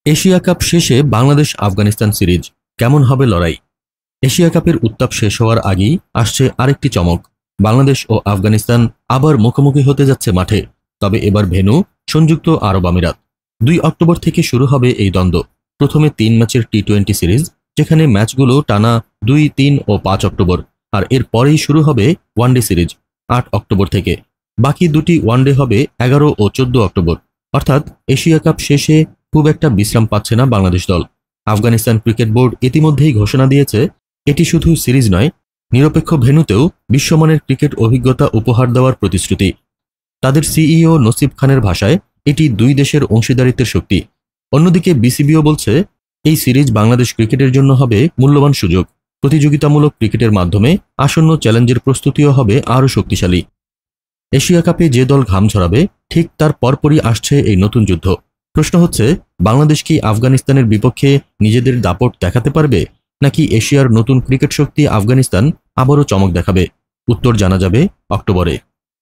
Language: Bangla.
এশিয়া কাপ শেষে বাংলাদেশ আফগানিস্তান সিরিজ কেমন হবে লড়াই? এশিয়া কাপের উত্তাপ শেষ হওয়ার আগেই আসছে আরেকটি চমক। বাংলাদেশ ও আফগানিস্তান আবার মুখোমুখি হতে যাচ্ছে মাঠে। তবে এবার ভেন্যু সংযুক্ত আরব আমিরাত। 2 অক্টোবর থেকে শুরু হবে এই দ্বন্দ্ব। প্রথমে 3 ম্যাচের টি-20 সিরিজ, যেখানে ম্যাচগুলো টানা 2, 3 ও 5 অক্টোবর। আর এর পরেই শুরু হবে ওয়ানডে সিরিজ 8 অক্টোবর থেকে। বাকি দুটি ওয়ানডে হবে 11 ও 14 অক্টোবর। অর্থাৎ এশিয়া কাপ শেষে খুব একটা বিশ্রাম পাচ্ছে না বাংলাদেশ দল। আফগানিস্তান ক্রিকেট বোর্ড ইতিমধ্যেই ঘোষণা দিয়েছে, এটি শুধু সিরিজ নয়, নিরপেক্ষ ভেন্যুতেও বিশ্বমানের ক্রিকেট অভিজ্ঞতা উপহার দেওয়ার প্রতিশ্রুতি। তাদের সিইও নসিব খানের ভাষায়, এটি 2 দেশের অংশীদারিত্বের শক্তি। অন্যদিকে বিসিবিও বলছে, এই সিরিজ বাংলাদেশ ক্রিকেটের জন্য হবে মূল্যবান সুযোগ। প্রতিযোগিতামূলক ক্রিকেটের মাধ্যমে আসন্ন চ্যালেঞ্জের প্রস্তুতিও হবে আরও শক্তিশালী। এশিয়া কাপে যে দল ঘাম ঝরাবে, ঠিক তার পরপরই আসছে এই নতুন যুদ্ধ। প্রশ্ন হচ্ছে, বাংলাদেশ কি আফগানিস্তানের বিপক্ষে নিজেদের দাপট দেখাতে পারবে, নাকি এশিয়ার নতুন ক্রিকেট শক্তি আফগানিস্তান আবারও চমক দেখাবে? উত্তর জানা যাবে অক্টোবরে।